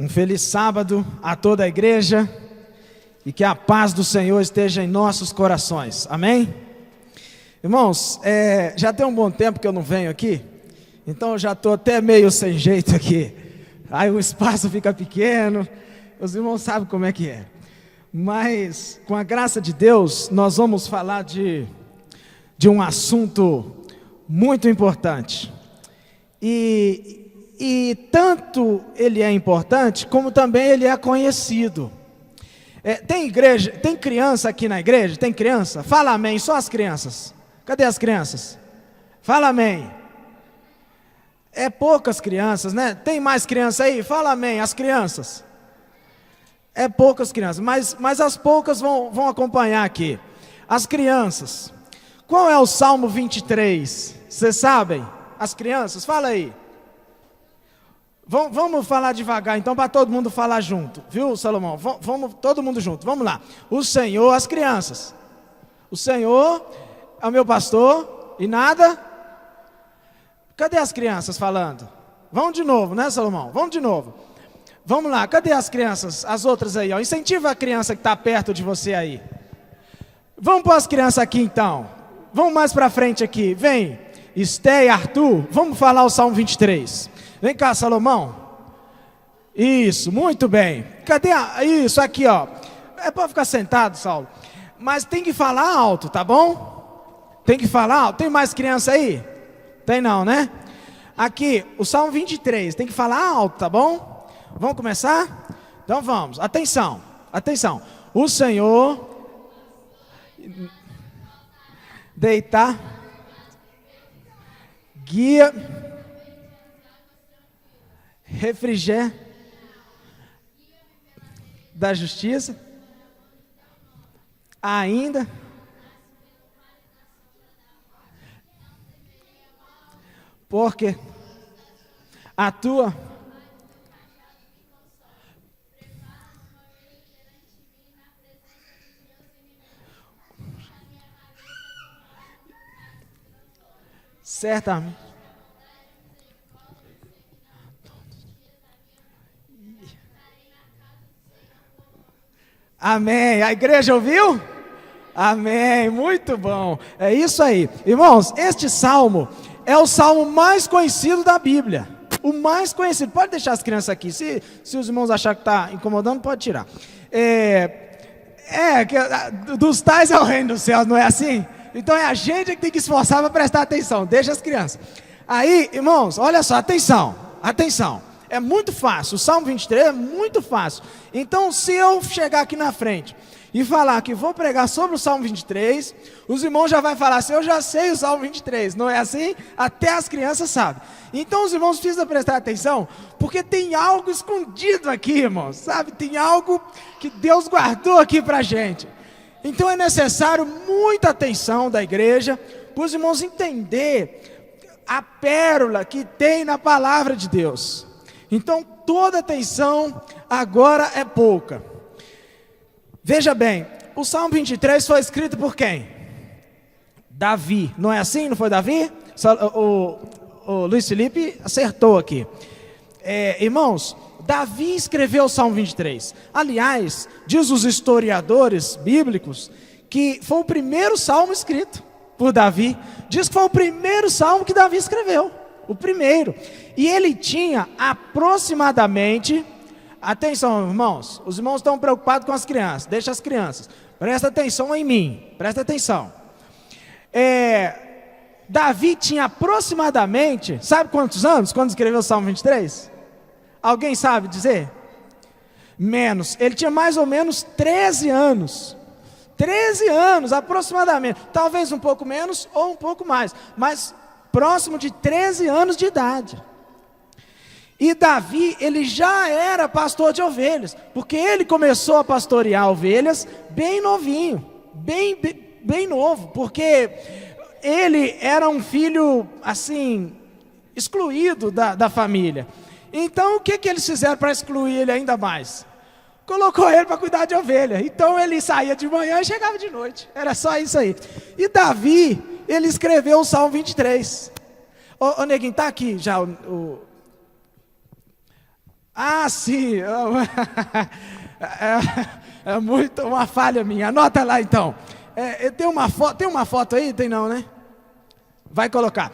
Um feliz sábado a toda a igreja e que a paz do Senhor esteja em nossos corações, amém? Irmãos, já tem um bom tempo que eu não venho aqui, então eu já estou até meio sem jeito aqui, aí o espaço fica pequeno, os irmãos sabem como é que é, mas com a graça de Deus nós vamos falar de um assunto muito importante, e tanto ele é importante, como também ele é conhecido. Tem criança aqui na igreja? Tem criança? Fala amém, só as crianças. Cadê as crianças? Fala amém. É poucas crianças, né? Tem mais criança aí? Fala amém, as crianças. É poucas crianças, mas as poucas vão acompanhar aqui. As crianças. Qual é o Salmo 23? Vocês sabem? As crianças, fala aí. Vamos falar devagar, então, para todo mundo falar junto, viu, Salomão? Vamos todo mundo junto, vamos lá. O Senhor, as crianças. O Senhor é o meu pastor e nada. Cadê as crianças falando? Vamos de novo, né, Salomão? Vamos de novo. Vamos lá, cadê as crianças, as outras aí? Ó? Incentiva a criança que está perto de você aí. Vamos pôr as crianças aqui, então. Vamos mais para frente aqui, vem. Esté e Arthur, vamos falar o Salmo 23. Vem cá, Salomão. Isso, muito bem. Cadê isso aqui, ó. É para ficar sentado, Saulo. Mas tem que falar alto, tá bom? Tem que falar alto. Tem mais criança aí? Tem não, né? Aqui, o Salmo 23. Tem que falar alto, tá bom? Vamos começar? Então vamos. Atenção, atenção. O Senhor deitar, guia, refrigério da justiça, ainda porque a tua certamente. Amém. A igreja ouviu? Amém. Muito bom. É isso aí. Irmãos, este salmo é o salmo mais conhecido da Bíblia. O mais conhecido. Pode deixar as crianças aqui. Se os irmãos acharem que está incomodando, pode tirar. Dos tais é o reino dos céus, não é assim? Então é a gente que tem que esforçar para prestar atenção. Deixa as crianças. Aí, irmãos, olha só, atenção. Atenção. É muito fácil, o Salmo 23 é muito fácil. Então, se eu chegar aqui na frente e falar que vou pregar sobre o Salmo 23, os irmãos já vão falar assim, eu já sei o Salmo 23, não é assim? Até as crianças sabem. Então, os irmãos precisam prestar atenção, porque tem algo escondido aqui, irmãos, sabe? Tem algo que Deus guardou aqui pra gente. Então, é necessário muita atenção da igreja, para os irmãos entender a pérola que tem na palavra de Deus. Então, toda atenção agora é pouca. Veja bem, o Salmo 23 foi escrito por quem? Davi, não é assim? Não foi Davi? O Luiz Felipe acertou aqui. Irmãos, Davi escreveu o Salmo 23. Aliás, diz os historiadores bíblicos que foi o primeiro salmo escrito por Davi. Diz que foi o primeiro salmo que Davi escreveu. O primeiro. E ele tinha aproximadamente, atenção irmãos, os irmãos estão preocupados com as crianças, deixa as crianças, presta atenção em mim, presta atenção. Davi tinha aproximadamente, sabe quantos anos quando escreveu o Salmo 23? Alguém sabe dizer? Menos, ele tinha mais ou menos 13 anos. 13 anos aproximadamente, talvez um pouco menos ou um pouco mais, mas próximo de 13 anos de idade. E Davi, ele já era pastor de ovelhas, porque ele começou a pastorear ovelhas bem novinho, bem novo, porque ele era um filho, assim, excluído da família. Então, o que eles fizeram para excluir ele ainda mais? Colocou ele para cuidar de ovelha. Então, ele saía de manhã e chegava de noite. Era só isso aí. E Davi, ele escreveu o Salmo 23. Ô Neguinho, está aqui já Ah, sim. É muito uma falha minha. Anota lá então. Tem uma foto aí? Tem não, né? Vai colocar.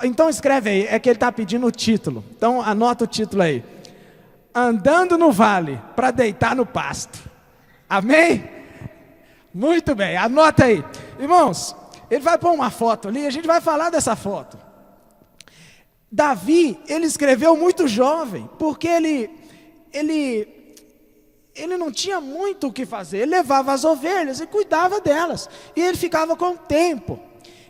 Então escreve aí. É que ele está pedindo o título. Então anota o título aí. Andando no vale para deitar no pasto. Amém? Muito bem. Anota aí. Irmãos, ele vai pôr uma foto ali. A gente vai falar dessa foto. Davi, ele escreveu muito jovem, porque ele não tinha muito o que fazer. Ele levava as ovelhas e cuidava delas, e ele ficava com tempo,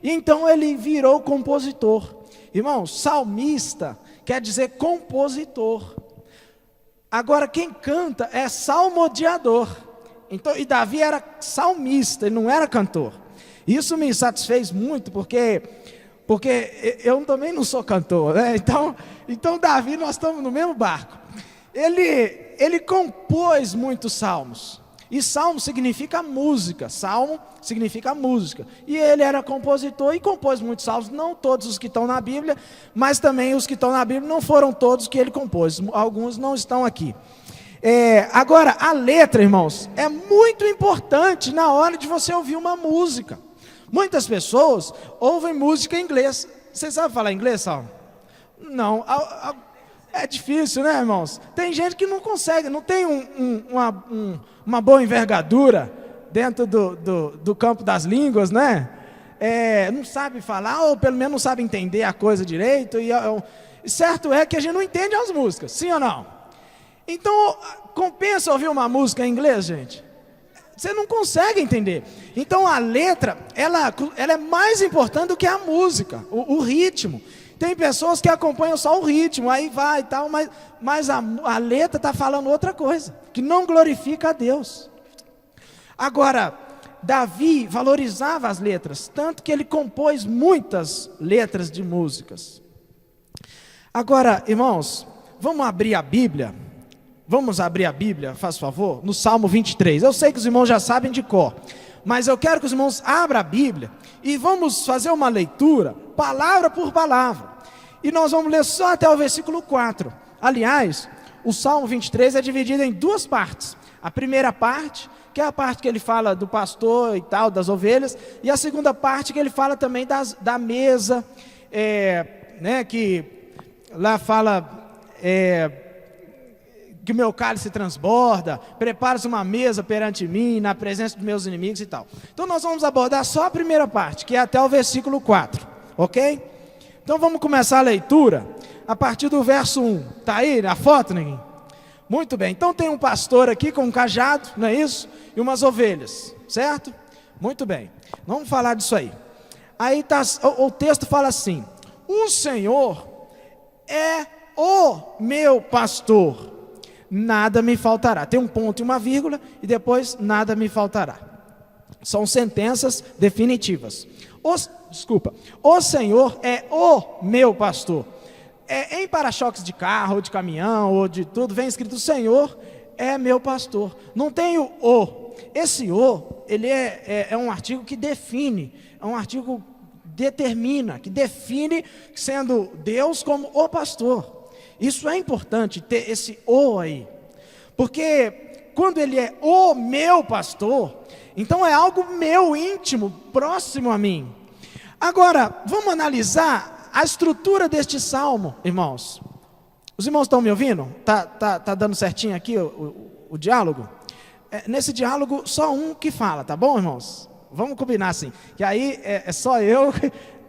e então ele virou compositor. Irmãos, salmista quer dizer compositor. Agora quem canta é salmodiador. Então, e Davi era salmista, ele não era cantor. Isso me satisfez muito, porque eu também não sou cantor, né? Então Davi, nós estamos no mesmo barco. Ele compôs muitos salmos. E salmo significa música. Salmo significa música. E ele era compositor e compôs muitos salmos. Não todos os que estão na Bíblia, mas também os que estão na Bíblia não foram todos que ele compôs. Alguns não estão aqui. Agora, a letra, irmãos, é muito importante na hora de você ouvir uma música. Muitas pessoas ouvem música em inglês. Você sabe falar inglês, Salmo? Não. É difícil, né, irmãos? Tem gente que não consegue, não tem uma boa envergadura dentro do campo das línguas, né? Não sabe falar, ou pelo menos não sabe entender a coisa direito. E certo é que a gente não entende as músicas, sim ou não? Então, compensa ouvir uma música em inglês, gente? Você não consegue entender. Então a letra, ela é mais importante do que a música, o ritmo. Tem pessoas que acompanham só o ritmo, aí vai e tal, mas a letra está falando outra coisa, que não glorifica a Deus. Agora, Davi valorizava as letras, tanto que ele compôs muitas letras de músicas. Agora, irmãos, vamos abrir a Bíblia. Vamos abrir a Bíblia, faz favor, no Salmo 23. Eu sei que os irmãos já sabem de cor, mas eu quero que os irmãos abram a Bíblia e vamos fazer uma leitura, palavra por palavra. E nós vamos ler só até o versículo 4. Aliás, o Salmo 23 é dividido em duas partes. A primeira parte, que é a parte que ele fala do pastor e tal, das ovelhas, e a segunda parte que ele fala também da mesa, que lá fala... que o meu cálice transborda, prepara-se uma mesa perante mim, na presença dos meus inimigos e tal. Então nós vamos abordar só a primeira parte, que é até o versículo 4, ok? Então vamos começar a leitura a partir do verso 1. Está aí na foto, ninguém? Muito bem, então tem um pastor aqui com um cajado, não é isso? E umas ovelhas, certo? Muito bem, vamos falar disso aí. Aí o texto fala assim: o Senhor é o meu pastor, nada me faltará. Tem um ponto e uma vírgula e depois nada me faltará. São sentenças definitivas. O Senhor é o meu pastor. Em para-choques de carro, ou de caminhão, ou de tudo, vem escrito: o Senhor é meu pastor. Não tem o. Esse o, ele é um artigo que define, é um artigo que determina, que define sendo Deus como o pastor. Isso é importante, ter esse o aí, porque quando ele é o meu pastor, então é algo meu, íntimo, próximo a mim. Agora, vamos analisar a estrutura deste salmo, irmãos. Os irmãos estão me ouvindo? Tá dando certinho aqui o diálogo? Nesse diálogo, só um que fala, tá bom, irmãos? Vamos combinar assim, que aí é só eu.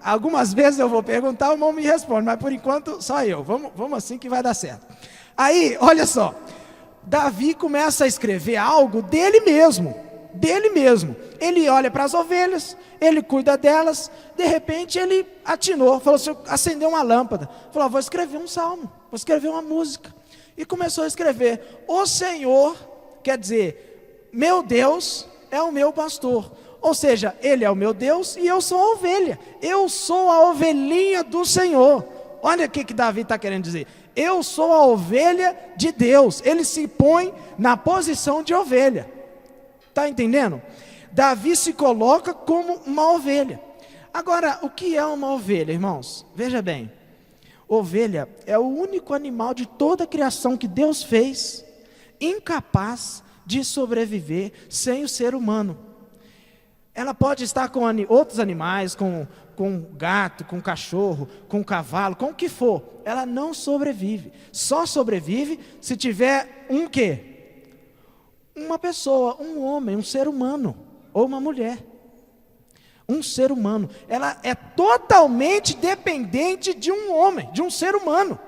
Algumas vezes eu vou perguntar, o irmão me responde, mas por enquanto só eu. Vamos assim que vai dar certo. Aí, olha só, Davi começa a escrever algo dele mesmo. Ele olha para as ovelhas, ele cuida delas, de repente ele atinou, falou assim, acendeu uma lâmpada, falou: vou escrever um salmo, vou escrever uma música. E começou a escrever: o Senhor, quer dizer, meu Deus é o meu pastor. Ou seja, ele é o meu Deus e eu sou a ovelha. Eu sou a ovelhinha do Senhor. Olha o que Davi está querendo dizer. Eu sou a ovelha de Deus. Ele se põe na posição de ovelha. Está entendendo? Davi se coloca como uma ovelha. Agora, o que é uma ovelha, irmãos? Veja bem. ovelha é o único animal de toda a criação que Deus fez incapaz de sobreviver sem o ser humano. Ela pode estar com outros animais, com gato, com cachorro, com cavalo, com o que for. Ela não sobrevive. Só sobrevive se tiver um quê? Uma pessoa, um homem, um ser humano, ou uma mulher. Um ser humano. Ela é totalmente dependente de um homem, de um ser humano.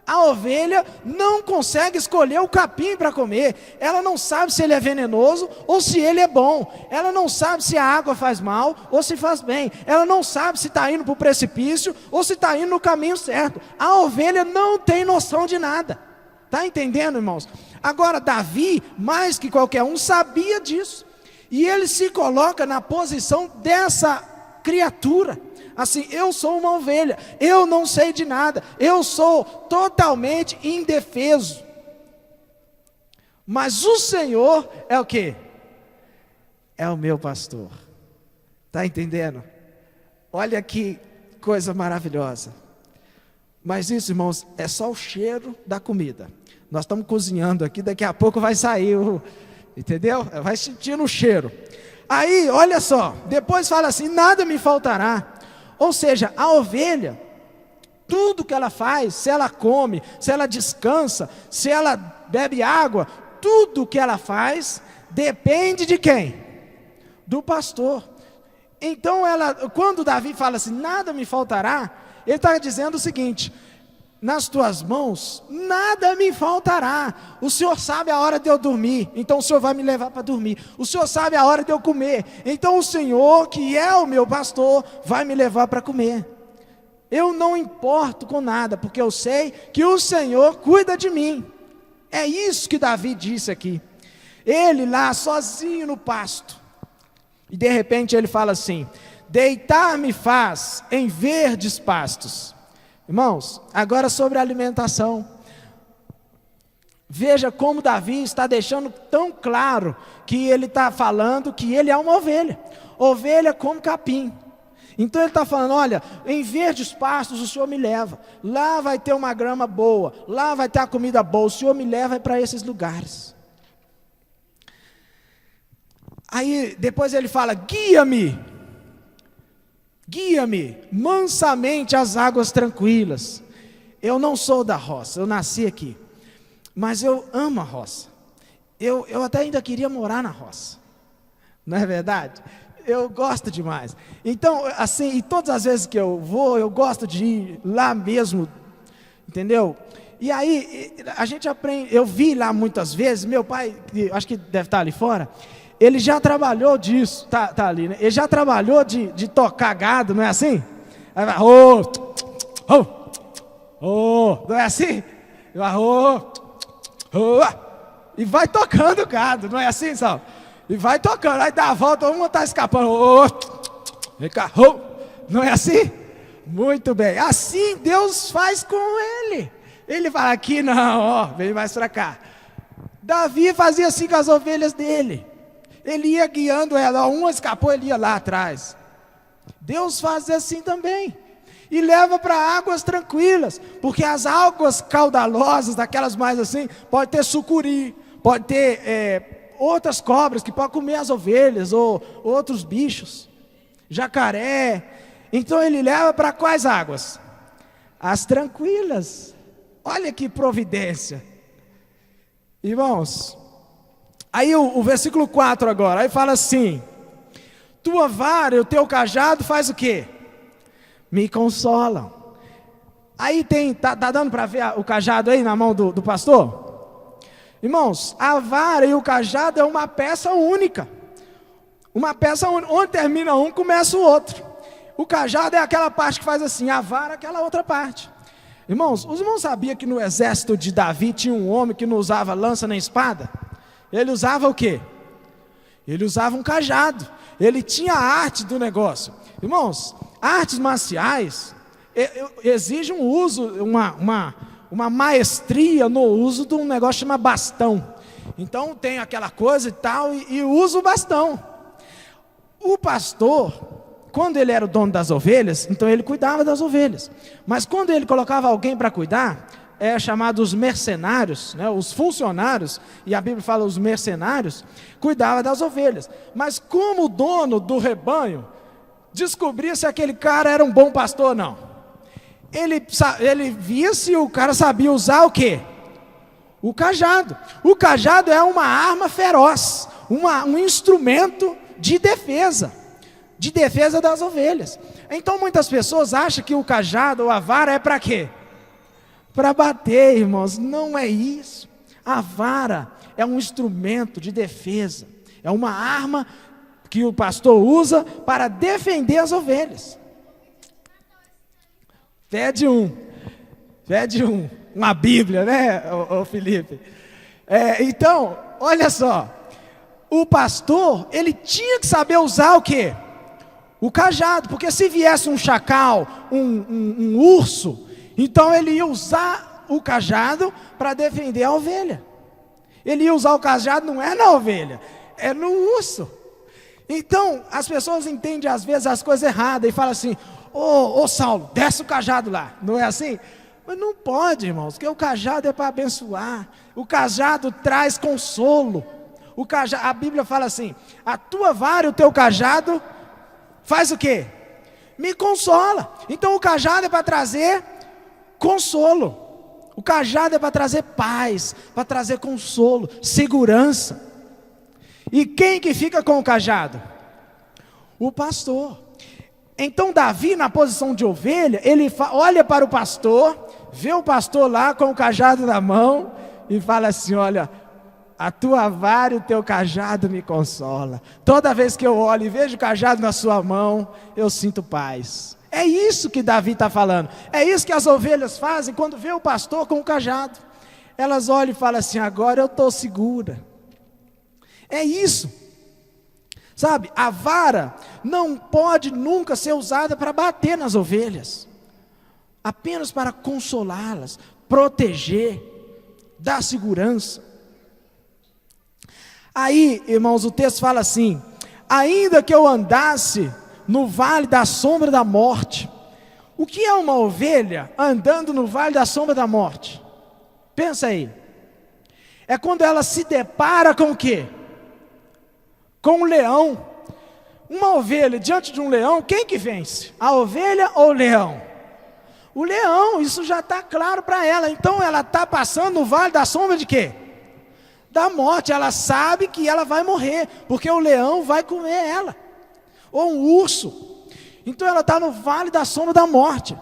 A ovelha não consegue escolher o capim para comer. Ela não sabe se ele é venenoso ou se ele é bom. Ela não sabe se a água faz mal ou se faz bem. Ela não sabe se está indo para o precipício ou se está indo no caminho certo. A ovelha não tem noção de nada. Está entendendo, irmãos? Agora, Davi, mais que qualquer um, sabia disso. E ele se coloca na posição dessa criatura. Assim, eu sou uma ovelha, eu não sei de nada, eu sou totalmente indefeso. Mas o Senhor é o quê? É o meu pastor. Está entendendo? Olha que coisa maravilhosa. Mas isso, irmãos, é só o cheiro da comida. Nós estamos cozinhando aqui, daqui a pouco vai sair entendeu? Vai sentindo o cheiro. Aí, olha só, depois fala assim, nada me faltará. Ou seja, a ovelha, tudo que ela faz, se ela come, se ela descansa, se ela bebe água, tudo que ela faz, depende de quem? Do pastor. Então, quando Davi fala assim, nada me faltará, ele está dizendo o seguinte, nas tuas mãos, nada me faltará. O Senhor sabe a hora de eu dormir, então o Senhor vai me levar para dormir. O Senhor sabe a hora de eu comer, então o Senhor, que é o meu pastor, vai me levar para comer. Eu não importo com nada, porque eu sei que o Senhor cuida de mim. É isso que Davi disse aqui. Ele lá, sozinho no pasto, e de repente ele fala assim, deitar-me faz em verdes pastos. Irmãos, agora sobre a alimentação. Veja como Davi está deixando tão claro que ele está falando que ele é uma ovelha. Ovelha como capim. Então ele está falando, olha, em verdes pastos o Senhor me leva. Lá vai ter uma grama boa, lá vai ter a comida boa. O Senhor me leva para esses lugares. Aí depois ele fala, guia-me mansamente às águas tranquilas. Eu não sou da roça, eu nasci aqui, mas eu amo a roça. Eu até ainda queria morar na roça, não é verdade? Eu gosto demais. Então, assim, e todas as vezes que eu vou, eu gosto de ir lá mesmo, entendeu? E aí, a gente aprende, eu vi lá muitas vezes, meu pai, acho que deve estar ali fora, ele já trabalhou disso, tá ali, né? Ele já trabalhou de tocar gado, não é assim? Aí vai, não é assim? E vai tocando gado, não é assim, Sal? E vai tocando, aí dá a volta, uma está escapando, vem cá, não é assim? Muito bem, assim Deus faz com ele. Ele fala, aqui não, vem mais para cá. Davi fazia assim com as ovelhas dele. Ele ia guiando ela, uma escapou, ele ia lá atrás. Deus faz assim também. E leva para águas tranquilas, porque as águas caudalosas, daquelas mais assim, pode ter sucuri, pode ter outras cobras que podem comer as ovelhas, ou outros bichos, jacaré. Então ele leva para quais águas? As tranquilas. Olha que providência. Irmãos, aí o versículo 4 agora, aí fala assim, tua vara e o teu cajado faz o quê? Me consolam. Aí tá dando para ver o cajado aí na mão do pastor? Irmãos, a vara e o cajado é uma peça única. Uma peça única, onde termina um, começa o outro. O cajado é aquela parte que faz assim, a vara é aquela outra parte. Irmãos, os irmãos sabiam que no exército de Davi tinha um homem que não usava lança nem espada? Ele usava o quê? Ele usava um cajado. Ele tinha a arte do negócio. Irmãos, artes marciais exigem um uso, uma maestria no uso de um negócio chamado bastão. Então tem aquela coisa e tal, e usa o bastão. O pastor, quando ele era o dono das ovelhas, então ele cuidava das ovelhas. Mas quando ele colocava alguém para cuidar, é chamado os mercenários, né, os funcionários, e a Bíblia fala os mercenários, cuidava das ovelhas. Mas como o dono do rebanho descobria se aquele cara era um bom pastor ou não? Ele via se o cara sabia usar o quê? O cajado. O cajado é uma arma feroz, um instrumento de defesa das ovelhas. Então muitas pessoas acham que o cajado ou a vara é para quê? Para bater, irmãos. Não é isso. A vara é um instrumento de defesa, é uma arma que o pastor usa para defender as ovelhas. Pede uma Bíblia, né, ô Felipe? Então, olha só, o pastor, ele tinha que saber usar o quê? O cajado, porque se viesse um chacal, um urso, então ele ia usar o cajado para defender a ovelha. Ele ia usar o cajado não é na ovelha, é no urso. Então, as pessoas entendem às vezes as coisas erradas e falam assim: ô Saulo, desce o cajado lá, não é assim? Mas não pode, irmãos, porque o cajado é para abençoar, o cajado traz consolo. A Bíblia fala assim: a tua vara e o teu cajado faz o quê? Me consola. Então o cajado é para trazer consolo, o cajado é para trazer paz, para trazer consolo, segurança. E quem que fica com o cajado? O pastor. Então Davi, na posição de ovelha, ele olha para o pastor, vê o pastor lá com o cajado na mão e fala assim: olha, a tua vara e o teu cajado me consola. Toda vez que eu olho e vejo o cajado na sua mão, eu sinto paz. É isso que Davi está falando. É isso que as ovelhas fazem quando vê o pastor com o cajado. Elas olham e falam assim: agora eu estou segura. É isso. Sabe, a vara não pode nunca ser usada para bater nas ovelhas. Apenas para consolá-las, proteger, dar segurança. Aí, irmãos, o texto fala assim: ainda que eu andasse no vale da sombra da morte. O que é uma ovelha andando no vale da sombra da morte? Pensa aí. É quando ela se depara com o quê? Com um leão. Uma ovelha diante de um leão, quem que vence? A ovelha ou o leão? O leão, isso já está claro para ela. Então ela está passando no vale da sombra de quê? Da morte. Ela sabe que ela vai morrer, porque o leão vai comer ela, ou um urso. Então ela está no vale da sombra da morte.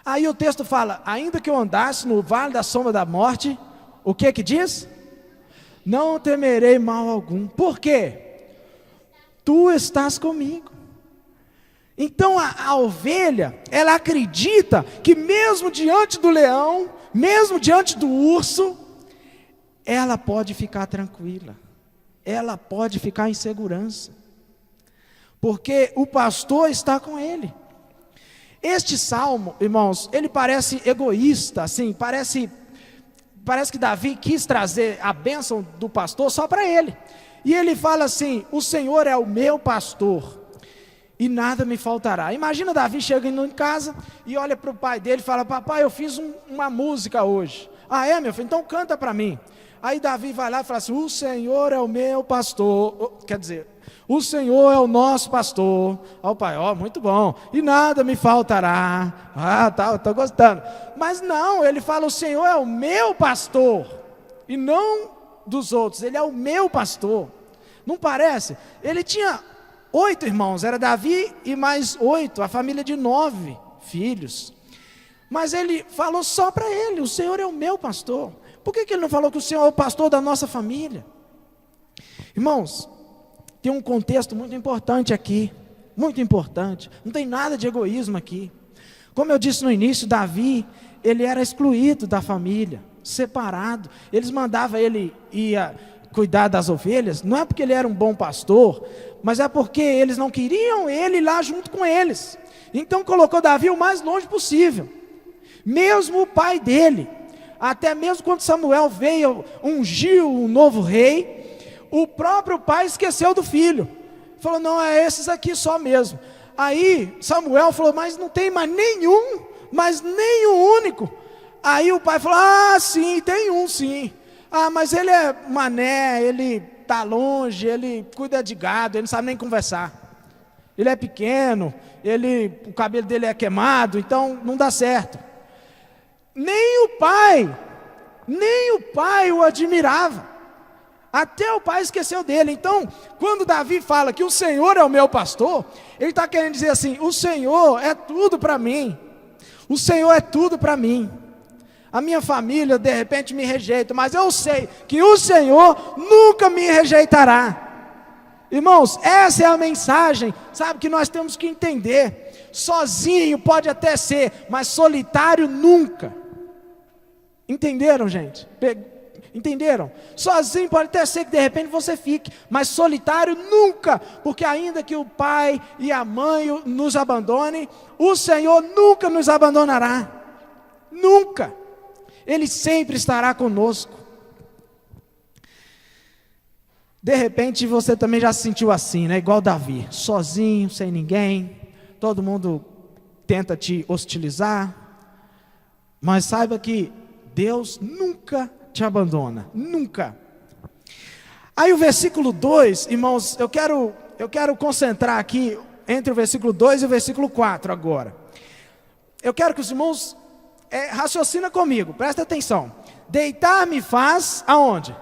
Aí o texto fala: ainda que eu andasse no vale da sombra da morte, o que que diz? Não temerei mal algum. Por quê? Tu estás comigo. Então a ovelha, ela acredita que mesmo diante do leão, mesmo diante do urso, ela pode ficar tranquila, ela pode ficar em segurança, porque o pastor está com ele. Este salmo, irmãos, ele parece egoísta, assim, parece que Davi quis trazer a bênção do pastor só para ele. E ele fala assim: o Senhor é o meu pastor e nada me faltará. Imagina Davi chegando em casa e olha para o pai dele e fala: papai, eu fiz uma música hoje. Ah, é, meu filho? Então canta para mim. Aí Davi vai lá e fala assim: o Senhor é o meu pastor. Quer dizer, o Senhor é o nosso pastor. Ó, o pai, ó, muito bom. E nada me faltará. Ah, tá, estou gostando. Mas não, ele fala: o Senhor é o meu pastor. E não dos outros, ele é o meu pastor. Não parece? Ele tinha 8 irmãos, era Davi e mais 8, a família de 9 filhos. Mas ele falou só para ele: o Senhor é o meu pastor. Por que ele não falou que o Senhor é o pastor da nossa família? Irmãos, tem um contexto muito importante aqui, muito importante. Não tem nada de egoísmo aqui. Como eu disse no início, Davi, ele era excluído da família, separado. Eles mandavam ele ir cuidar das ovelhas, não é porque ele era um bom pastor, mas é porque eles não queriam ele lá junto com eles. Então colocou Davi o mais longe possível. Mesmo o pai dele, até mesmo quando Samuel veio, ungiu um novo rei, o próprio pai esqueceu do filho. Falou, não, é esses aqui só mesmo. Aí Samuel falou, mas não tem mais nenhum, mas nem o único. Aí o pai falou, ah, sim, tem um sim. Ah, mas ele é mané, ele está longe, ele cuida de gado, ele não sabe nem conversar. Ele é pequeno, o cabelo dele é queimado, então não dá certo. Nem o pai o admirava. Até o pai esqueceu dele. Então, quando Davi fala que o Senhor é o meu pastor, ele está querendo dizer assim, o Senhor é tudo para mim. O Senhor é tudo para mim. A minha família, de repente, me rejeita, mas eu sei que o Senhor nunca me rejeitará. Irmãos, essa é a mensagem, sabe, que nós temos que entender. Sozinho pode até ser, mas solitário nunca. Entenderam, gente? Entenderam? Sozinho pode até ser que de repente você fique, mas solitário nunca, porque ainda que o pai e a mãe nos abandonem, o Senhor nunca nos abandonará. Nunca. Ele sempre estará conosco. De repente você também já se sentiu assim, né? Igual Davi, sozinho, sem ninguém, todo mundo tenta te hostilizar, mas saiba que Deus nunca te abandona, nunca. Aí o versículo 2, irmãos, eu quero concentrar aqui entre o versículo 2 e o versículo 4 agora. Eu quero que os irmãos raciocinem comigo, presta atenção. Deitar-me faz aonde?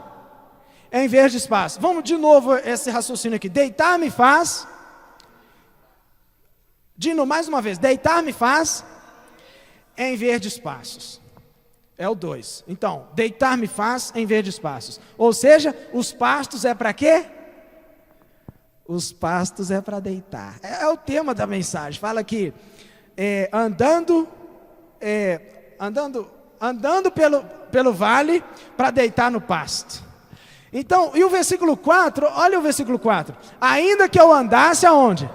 Em verde espaço. Vamos de novo esse raciocínio aqui. Deitar-me faz. Mais uma vez. Deitar-me faz em verde espaços. É o 2. Então, deitar-me faz em verde espaços. Ou seja, os pastos é para quê? Os pastos é para deitar. É o tema da mensagem. Fala aqui, andando pelo vale para deitar no pasto. Então, e o versículo 4, olha o versículo 4. Ainda que eu andasse aonde?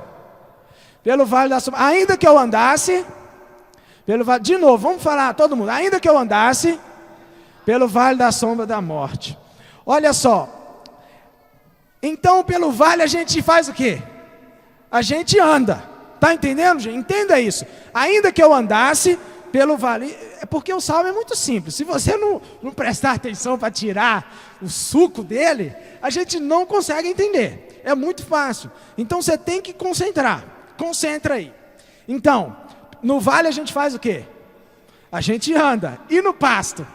Pelo vale da sombra. Ainda que eu andasse pelo vale, de novo, vamos falar todo mundo. Ainda que eu andasse pelo vale da sombra da morte. Olha só. Então, pelo vale a gente faz o quê? A gente anda. Tá entendendo, gente? Entenda isso. Ainda que eu andasse pelo vale, é porque o salmo é muito simples. Se você não prestar atenção para tirar o suco dele, a gente não consegue entender. É muito fácil. Então você tem que concentrar. Concentra aí. Então, no vale a gente faz o quê? A gente anda. E no pasto?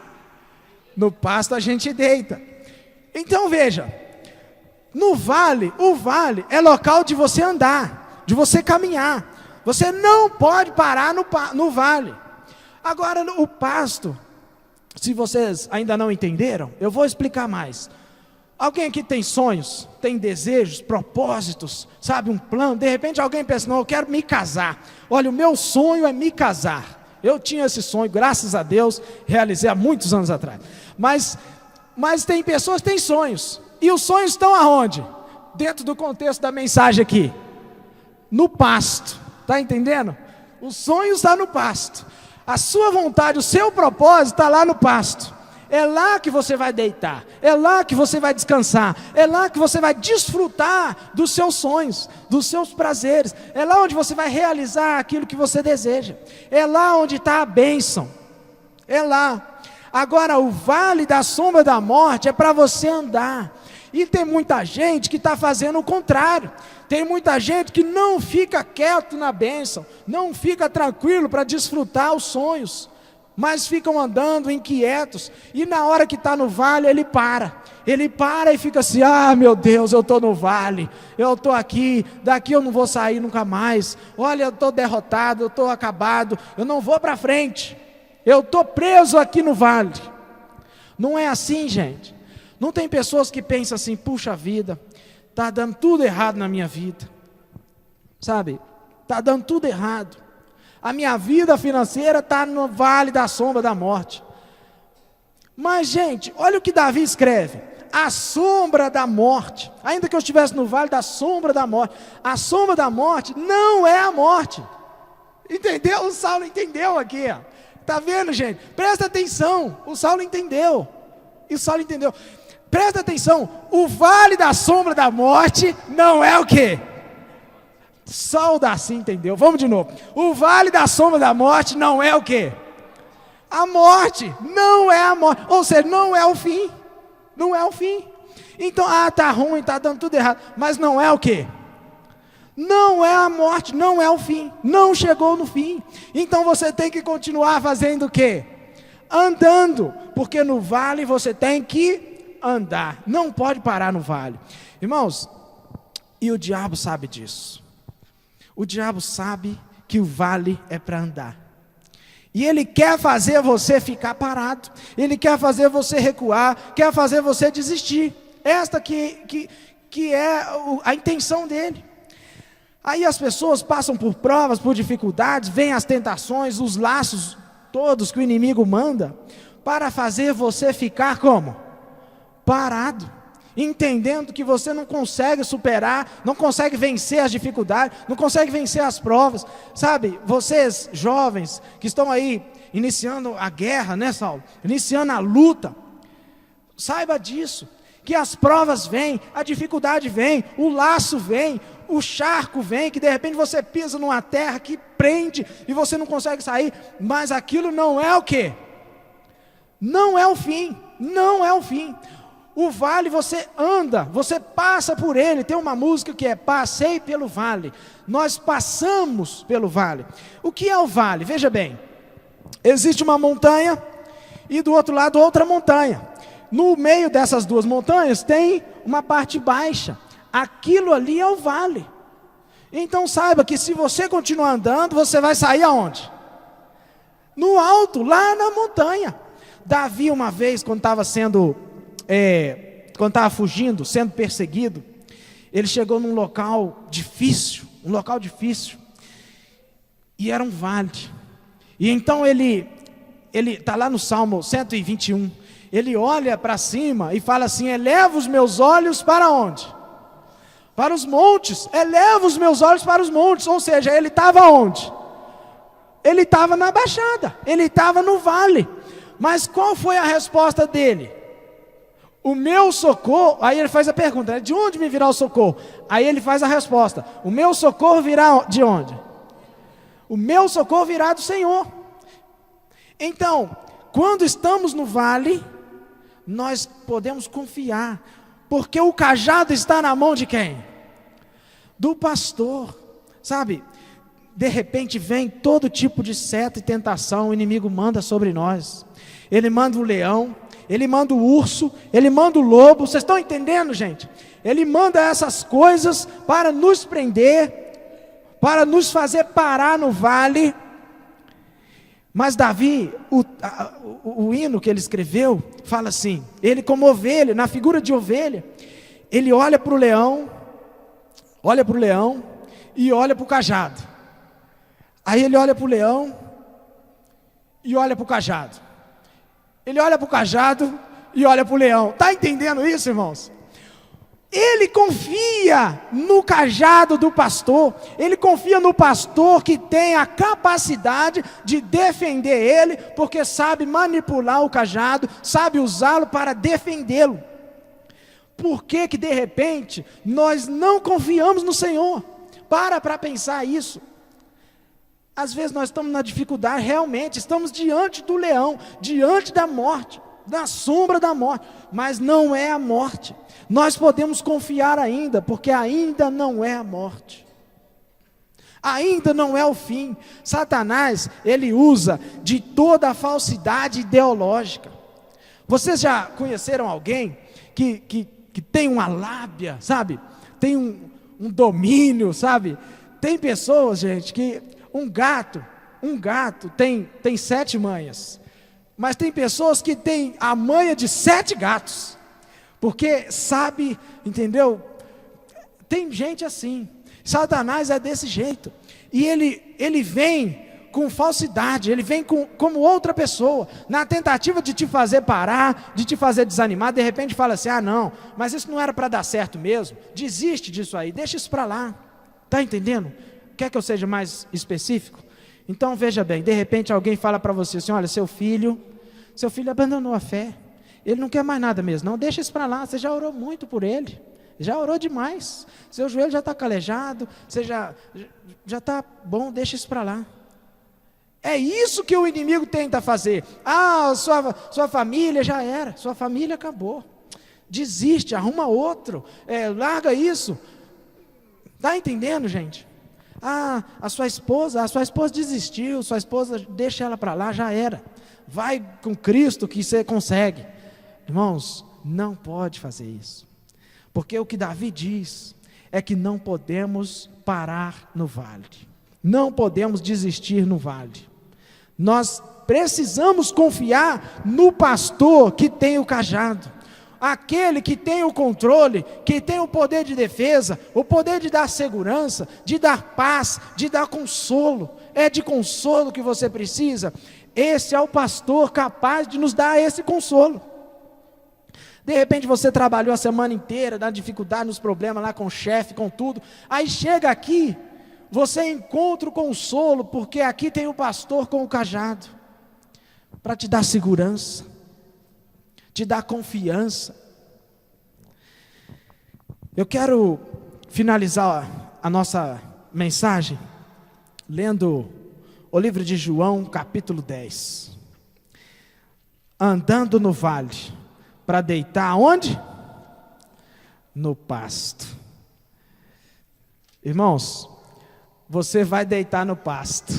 No pasto a gente deita. Então veja, no vale, o vale é local de você andar, de você caminhar. Você não pode parar no vale. Agora, o pasto, se vocês ainda não entenderam, eu vou explicar mais. Alguém aqui tem sonhos, tem desejos, propósitos, sabe, um plano? De repente alguém pensa, não, eu quero me casar. Olha, o meu sonho é me casar. Eu tinha esse sonho, graças a Deus, realizei há muitos anos atrás. Mas tem pessoas que têm sonhos. E os sonhos estão aonde? Dentro do contexto da mensagem aqui. No pasto. Está entendendo? O sonho está no pasto. A sua vontade, o seu propósito está lá no pasto. É lá que você vai deitar, é lá que você vai descansar, é lá que você vai desfrutar dos seus sonhos, dos seus prazeres, é lá onde você vai realizar aquilo que você deseja, é lá onde está a bênção, é lá. Agora, o vale da sombra da morte é para você andar, e tem muita gente que está fazendo o contrário. Tem muita gente que não fica quieto na bênção, não fica tranquilo para desfrutar os sonhos, mas ficam andando inquietos, e na hora que está no vale ele para e fica assim, ah meu Deus, eu estou no vale, eu estou aqui, daqui eu não vou sair nunca mais, olha eu estou derrotado, eu estou acabado, eu não vou para frente, eu estou preso aqui no vale. Não é assim, gente. Não tem pessoas que pensam assim, puxa vida, está dando tudo errado na minha vida, sabe, está dando tudo errado, a minha vida financeira está no vale da sombra da morte. Mas gente, olha o que Davi escreve, a sombra da morte, ainda que eu estivesse no vale da sombra da morte, a sombra da morte não é a morte, entendeu? O Saulo entendeu aqui, está vendo, gente? Presta atenção, o Saulo entendeu, presta atenção, o vale da sombra da morte não é o quê? Só o Darcy entendeu. Vamos de novo. O vale da sombra da morte não é o quê? A morte. Não é a morte. Ou seja, não é o fim. Não é o fim. Então, tá ruim, tá dando tudo errado. Mas não é o quê? Não é a morte, não é o fim. Não chegou no fim. Então você tem que continuar fazendo o quê? Andando. Porque no vale você tem que andar. Não pode parar no vale. Irmãos, e o diabo sabe disso. O diabo sabe que o vale é para andar. E ele quer fazer você ficar parado. Ele quer fazer você recuar. Quer fazer você desistir. Esta que é a intenção dele. Aí as pessoas passam por provas, por dificuldades, vêm as tentações, os laços todos que o inimigo manda, para fazer você ficar como? Parado. Entendendo que você não consegue superar, não consegue vencer as dificuldades, não consegue vencer as provas. Sabe, vocês jovens que estão aí iniciando a guerra, né, Saulo? Iniciando a luta, saiba disso, que as provas vêm, a dificuldade vem, o laço vem, o charco vem, que de repente você pisa numa terra que prende e você não consegue sair, mas aquilo não é o quê? Não é o fim, não é o fim. O vale você anda, você passa por ele. Tem uma música que é Passei pelo Vale. Nós passamos pelo vale. O que é o vale? Veja bem, existe uma montanha e do outro lado outra montanha. No meio dessas duas montanhas tem uma parte baixa. Aquilo ali é o vale. Então saiba que se você continuar andando, você vai sair aonde? No alto, lá na montanha. Davi uma vez, quando estava fugindo, sendo perseguido, ele chegou num local difícil, e era um vale. E então ele está lá no Salmo 121, ele olha para cima e fala assim: eleva os meus olhos para onde? Para os montes, eleva os meus olhos para os montes. Ou seja, ele estava onde? Ele estava na baixada, ele estava no vale. Mas qual foi a resposta dele? O meu socorro, aí ele faz a pergunta, de onde me virá o socorro? Aí ele faz a resposta, o meu socorro virá de onde? O meu socorro virá do Senhor. Então, quando estamos no vale, nós podemos confiar, porque o cajado está na mão de quem? Do pastor, sabe? De repente vem todo tipo de seta e tentação, o inimigo manda sobre nós. Ele manda o leão, ele manda o urso, ele manda o lobo. Vocês estão entendendo, gente? Ele manda essas coisas para nos prender, para nos fazer parar no vale. Mas Davi, o hino que ele escreveu, fala assim, ele como ovelha, na figura de ovelha, ele olha para o leão e olha para o cajado. Aí ele olha para o leão e olha para o cajado. Ele olha para o cajado e olha para o leão. Está entendendo isso, irmãos? Ele confia no cajado do pastor. Ele confia no pastor que tem a capacidade de defender ele, porque sabe manipular o cajado, sabe usá-lo para defendê-lo. Por que que de repente nós não confiamos no Senhor? Para pensar isso. Às vezes nós estamos na dificuldade, realmente, estamos diante do leão, diante da morte, da sombra da morte, mas não é a morte. Nós podemos confiar ainda, porque ainda não é a morte. Ainda não é o fim. Satanás, ele usa de toda a falsidade ideológica. Vocês já conheceram alguém que tem uma lábia, sabe? Tem um domínio, sabe? Tem pessoas, gente, que um gato tem 7 manhas, mas tem pessoas que têm a manha de 7 gatos, porque sabe, entendeu? Tem gente assim. Satanás é desse jeito, e ele vem com falsidade, ele vem como outra pessoa, na tentativa de te fazer parar, de te fazer desanimar. De repente fala assim: ah não, mas isso não era para dar certo mesmo, desiste disso aí, deixa isso para lá. Está entendendo? Quer que eu seja mais específico? Então veja bem, de repente alguém fala para você assim: olha, seu filho abandonou a fé, ele não quer mais nada mesmo, não, deixa isso para lá, você já orou muito por ele, Já orou demais. Seu joelho já está calejado, você já está bom, deixa isso para lá. É isso que o inimigo tenta fazer. Sua família já era, sua família acabou. Desiste, arruma outro, larga isso. Está entendendo, gente? A sua esposa desistiu, sua esposa, deixa ela para lá, já era. Vai com Cristo que você consegue. Irmãos, não pode fazer isso. Porque o que Davi diz é que não podemos parar no vale. Não podemos desistir no vale. Nós precisamos confiar no pastor que tem o cajado. Aquele que tem o controle, que tem o poder de defesa, o poder de dar segurança, de dar paz, de dar consolo. É de consolo que você precisa. Esse é o pastor capaz de nos dar esse consolo. De repente você trabalhou a semana inteira, dá dificuldade nos problemas lá com o chefe, com tudo. Aí chega aqui, você encontra o consolo, porque aqui tem o pastor com o cajado, para te dar segurança, te dar confiança. Eu quero finalizar a nossa mensagem lendo o livro de João, capítulo 10. Andando no vale, para deitar onde? No pasto. Irmãos, você vai deitar no pasto.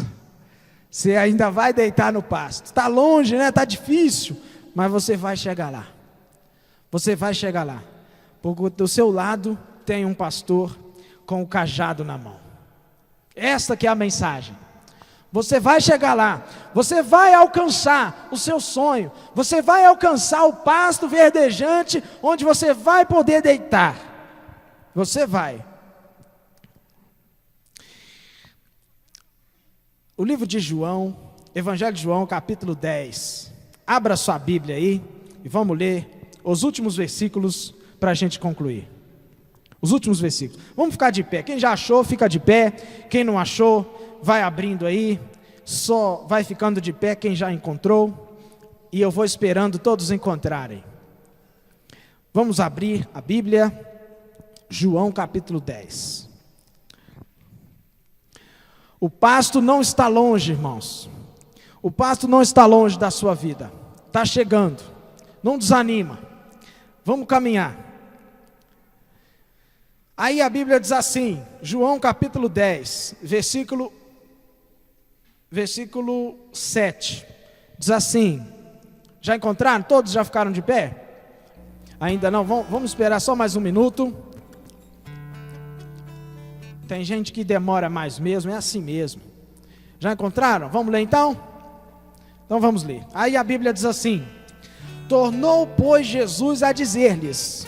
Você ainda vai deitar no pasto. Está longe, né? Está difícil. Mas você vai chegar lá. Você vai chegar lá. Porque do seu lado tem um pastor com o cajado na mão. Esta que é a mensagem. Você vai chegar lá, você vai alcançar o seu sonho, você vai alcançar o pasto verdejante, onde você vai poder deitar. Você vai. O livro de João, Evangelho de João, capítulo 10. Abra sua Bíblia aí e vamos ler os últimos versículos para a gente concluir. Os últimos versículos. Vamos ficar de pé. Quem já achou, fica de pé. Quem não achou, vai abrindo aí. Só vai ficando de pé quem já encontrou. E eu vou esperando todos encontrarem. Vamos abrir a Bíblia. João capítulo 10. O pasto não está longe, irmãos. O pasto não está longe da sua vida. Está chegando. Não desanima. Vamos caminhar. Aí a Bíblia diz assim, João capítulo 10, versículo 7. Diz assim, já encontraram? Todos já ficaram de pé? Ainda não? Vamos esperar só mais um minuto. Tem gente que demora mais mesmo, é assim mesmo. Já encontraram? Vamos ler então? Então vamos ler. Aí a Bíblia diz assim, tornou, pois, Jesus a dizer-lhes,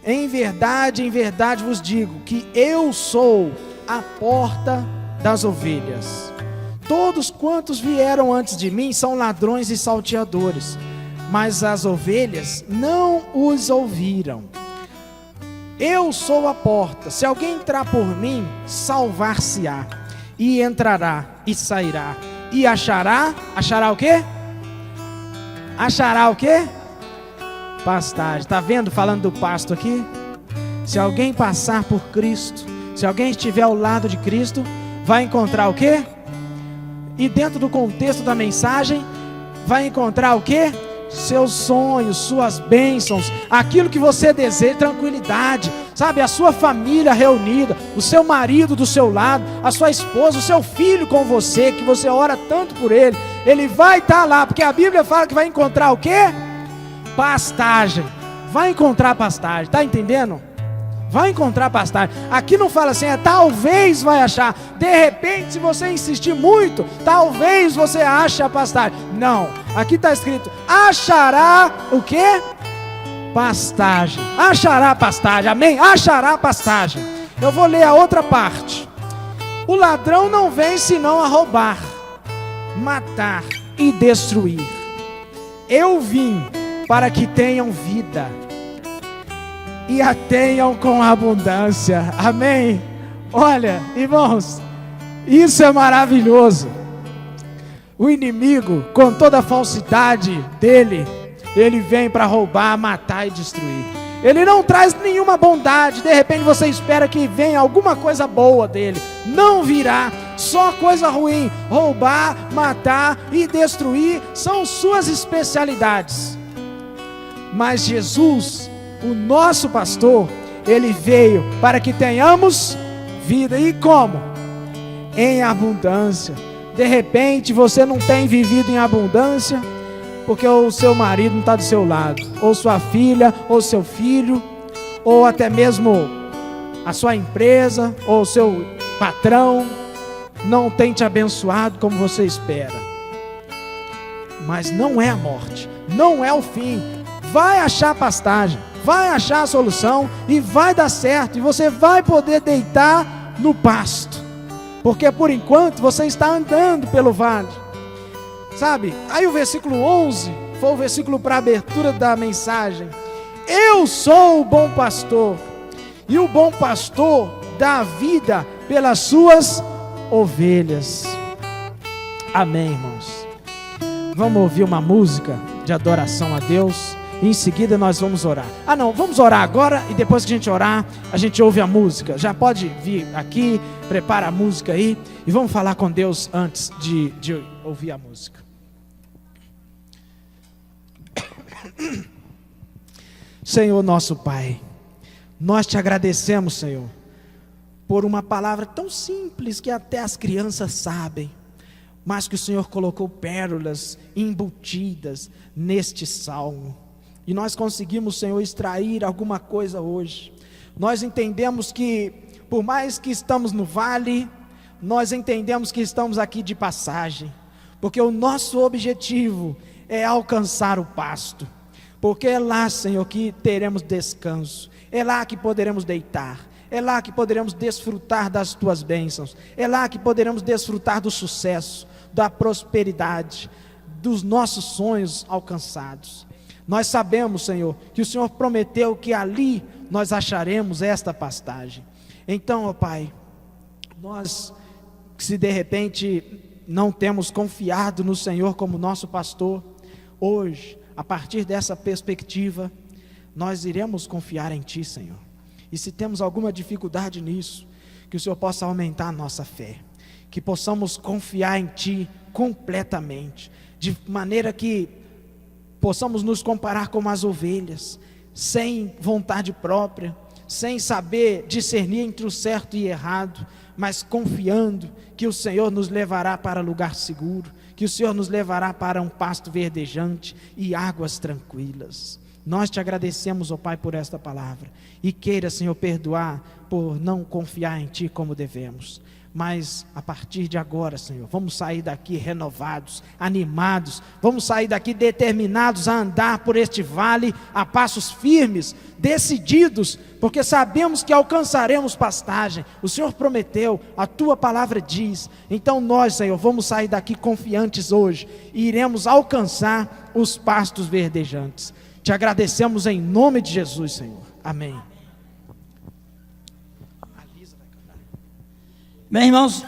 em verdade vos digo, que eu sou a porta das ovelhas. Todos quantos vieram antes de mim são ladrões e salteadores, mas as ovelhas não os ouviram. Eu sou a porta, se alguém entrar por mim, salvar-se-á, e entrará, e sairá, e achará o quê? Achará o quê? Pastagem. Está vendo, falando do pasto aqui? Se alguém passar por Cristo, se alguém estiver ao lado de Cristo, vai encontrar o quê? E dentro do contexto da mensagem, vai encontrar o quê? Seus sonhos, suas bênçãos, aquilo que você deseja, tranquilidade, sabe? A sua família reunida, o seu marido do seu lado, a sua esposa, o seu filho com você, que você ora tanto por ele, ele vai estar lá, porque a Bíblia fala que vai encontrar o quê? Pastagem. Vai encontrar pastagem, tá entendendo? Vai encontrar pastagem. Aqui não fala assim, talvez vai achar. De repente, se você insistir muito, talvez você ache a pastagem. Não, aqui está escrito, achará o quê? Pastagem. Achará pastagem, amém? Achará pastagem. Eu vou ler a outra parte. O ladrão não vem senão a roubar, matar e destruir. Eu vim para que tenham vida e a tenham com abundância, amém? Olha, irmãos, isso é maravilhoso. O inimigo, com toda a falsidade dele, ele vem para roubar, matar e destruir. Ele não traz nenhuma bondade. De repente você espera que venha alguma coisa boa dele. Não virá, só coisa ruim. Roubar, matar e destruir são suas especialidades. Mas Jesus, o nosso pastor, ele veio para que tenhamos vida. E como? Em abundância. De repente você não tem vivido em abundância porque o seu marido não está do seu lado, ou sua filha, ou seu filho, ou até mesmo a sua empresa, ou o seu patrão não tem te abençoado como você espera. Mas não é a morte, não é o fim. Vai achar pastagem, vai achar a solução e vai dar certo, e você vai poder deitar no pasto, porque por enquanto você está andando pelo vale. Sabe, aí o versículo 11 foi o versículo para a abertura da mensagem. Eu sou o bom pastor, e o bom pastor dá vida pelas suas ovelhas. Amém, irmãos. Vamos ouvir uma música de adoração a Deus, e em seguida nós vamos orar. Vamos orar agora, e depois que a gente orar, a gente ouve a música. Já pode vir aqui, prepara a música aí, e vamos falar com Deus antes de ouvir a música. Senhor nosso Pai, nós te agradecemos, Senhor, por uma palavra tão simples que até as crianças sabem, mas que o Senhor colocou pérolas embutidas neste salmo, e nós conseguimos, Senhor, extrair alguma coisa hoje. Nós entendemos que, por mais que estamos no vale, nós entendemos que estamos aqui de passagem, porque o nosso objetivo é alcançar o pasto, porque é lá, Senhor, que teremos descanso, é lá que poderemos deitar, é lá que poderemos desfrutar das tuas bênçãos, é lá que poderemos desfrutar do sucesso, da prosperidade, dos nossos sonhos alcançados. Nós sabemos, Senhor, que o Senhor prometeu que ali nós acharemos esta pastagem. Então, ó Pai, nós, se de repente não temos confiado no Senhor como nosso pastor, hoje, a partir dessa perspectiva, nós iremos confiar em Ti, Senhor. E se temos alguma dificuldade nisso, que o Senhor possa aumentar a nossa fé, que possamos confiar em Ti completamente, de maneira que possamos nos comparar com as ovelhas, sem vontade própria, sem saber discernir entre o certo e errado, mas confiando que o Senhor nos levará para lugar seguro, que o Senhor nos levará para um pasto verdejante e águas tranquilas. Nós te agradecemos, ó Pai, por esta palavra, e queira, Senhor, perdoar por não confiar em Ti como devemos. Mas a partir de agora, Senhor, vamos sair daqui renovados, animados, vamos sair daqui determinados a andar por este vale a passos firmes, decididos, porque sabemos que alcançaremos pastagem. O Senhor prometeu, a Tua palavra diz. Então nós, Senhor, vamos sair daqui confiantes hoje e iremos alcançar os pastos verdejantes. Te agradecemos em nome de Jesus, Senhor. Amém. Bem, irmãos,